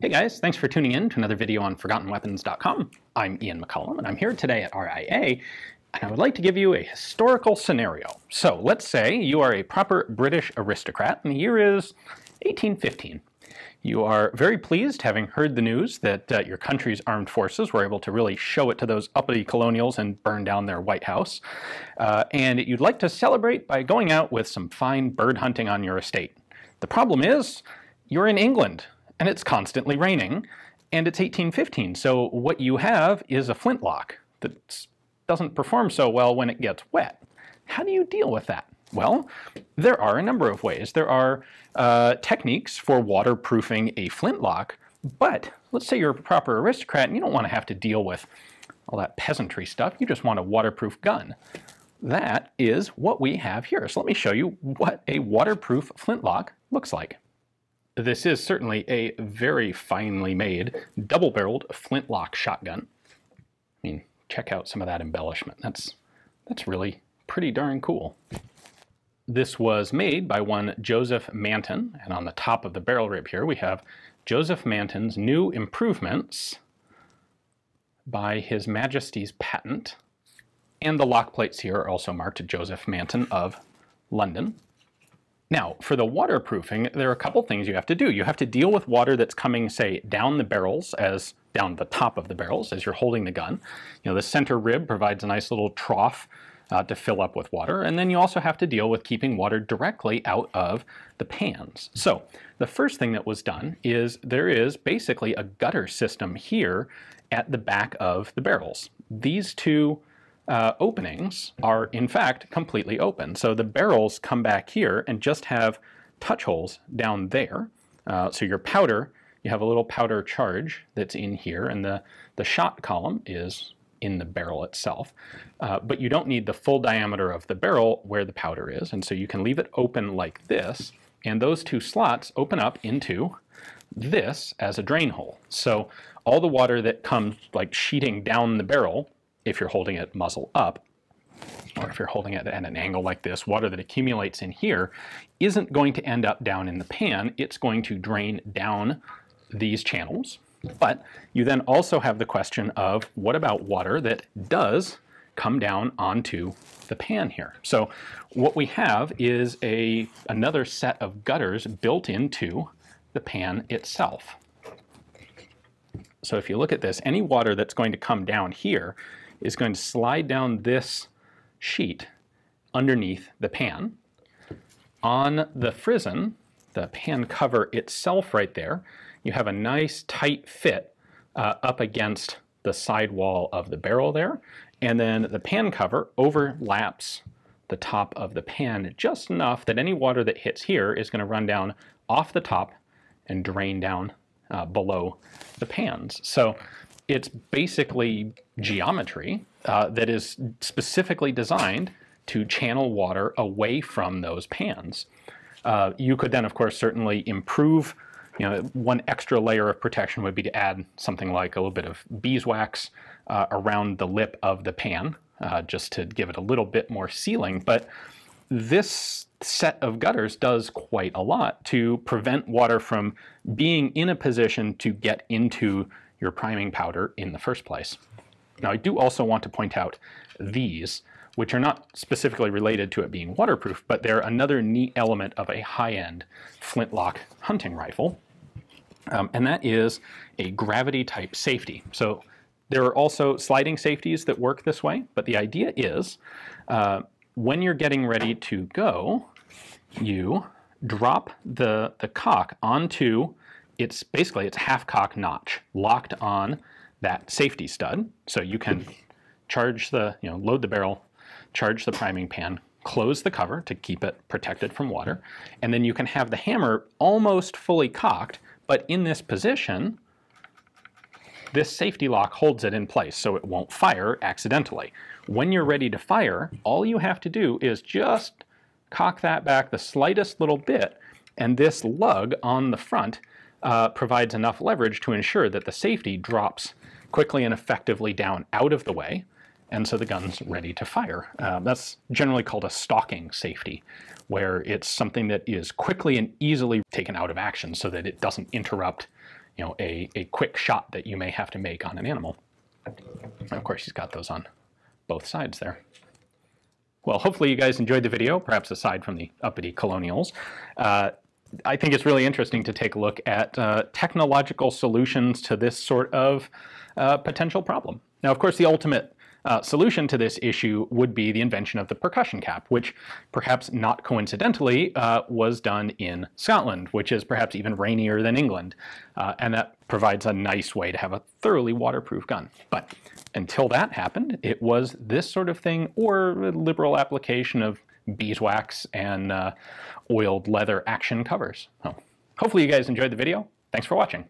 Hey guys, thanks for tuning in to another video on ForgottenWeapons.com. I'm Ian McCollum, and I'm here today at RIA, and I would like to give you a historical scenario. So let's say you are a proper British aristocrat, and the year is 1815. You are very pleased, having heard the news, that your country's armed forces were able to really show it to those uppity colonials and burn down their White House. And you'd like to celebrate by going out with some fine bird hunting on your estate. The problem is, you're in England, and it's constantly raining, and it's 1815, so what you have is a flintlock that doesn't perform so well when it gets wet. How do you deal with that? Well, there are a number of ways. There are techniques for waterproofing a flintlock, but let's say you're a proper aristocrat and you don't want to have to deal with all that peasantry stuff. You just want a waterproof gun. That is what we have here. So let me show you what a waterproof flintlock looks like. This is certainly a very finely made, double-barreled flintlock shotgun. I mean, check out some of that embellishment. That's really pretty darn cool. This was made by one Joseph Manton, and on the top of the barrel rib here we have Joseph Manton's new improvements by His Majesty's patent. And the lock plates here are also marked Joseph Manton of London. Now, for the waterproofing, there are a couple things you have to do. You have to deal with water that's coming, say, down the barrels, down the top of the barrels as you're holding the gun. You know, the center rib provides a nice little trough to fill up with water, and then you also have to deal with keeping water directly out of the pans. So, the first thing that was done is there is basically a gutter system here at the back of the barrels. These two openings are in fact completely open. So the barrels come back here and just have touch holes down there. So your powder, you have a little powder charge that's in here, and the shot column is in the barrel itself. But you don't need the full diameter of the barrel where the powder is, and so you can leave it open like this, and those two slots open up into this as a drain hole. So all the water that comes like sheeting down the barrel, if you're holding it muzzle up, or if you're holding it at an angle like this, water that accumulates in here isn't going to end up down in the pan. It's going to drain down these channels. But you then also have the question of what about water that does come down onto the pan here? So what we have is another set of gutters built into the pan itself. So if you look at this, any water that's going to come down here is going to slide down this sheet underneath the pan. On the frizzen, the pan cover itself right there, you have a nice tight fit up against the side wall of the barrel there, and then the pan cover overlaps the top of the pan just enough that any water that hits here is going to run down off the top and drain down below the pans. So it's basically geometry that is specifically designed to channel water away from those pans. You could then, of course, certainly improve. You know, one extra layer of protection would be to add something like a little bit of beeswax around the lip of the pan, just to give it a little bit more sealing. But this set of gutters does quite a lot to prevent water from being in a position to get into your priming powder in the first place. Now, I do also want to point out these, which are not specifically related to it being waterproof, but they're another neat element of a high-end flintlock hunting rifle, and that is a gravity-type safety. So there are also sliding safeties that work this way, but the idea is when you're getting ready to go, you drop the cock onto it's half-cock notch locked on that safety stud. So you can charge load the barrel, charge the priming pan, close the cover to keep it protected from water, and then you can have the hammer almost fully cocked, but in this position, this safety lock holds it in place so it won't fire accidentally. When you're ready to fire, all you have to do is just cock that back the slightest little bit, and this lug on the front provides enough leverage to ensure that the safety drops quickly and effectively down out of the way, and so the gun's ready to fire. That's generally called a stalking safety, where it's something that is quickly and easily taken out of action so that it doesn't interrupt a quick shot that you may have to make on an animal. And of course, he's got those on both sides there. Well, hopefully you guys enjoyed the video, perhaps aside from the uppity colonials. I think it's really interesting to take a look at technological solutions to this sort of potential problem. Now, of course, the ultimate solution to this issue would be the invention of the percussion cap, which perhaps not coincidentally was done in Scotland, which is perhaps even rainier than England. And that provides a nice way to have a thoroughly waterproof gun. But until that happened, it was this sort of thing or a liberal application of beeswax and oiled leather action covers. So hopefully you guys enjoyed the video. Thanks for watching.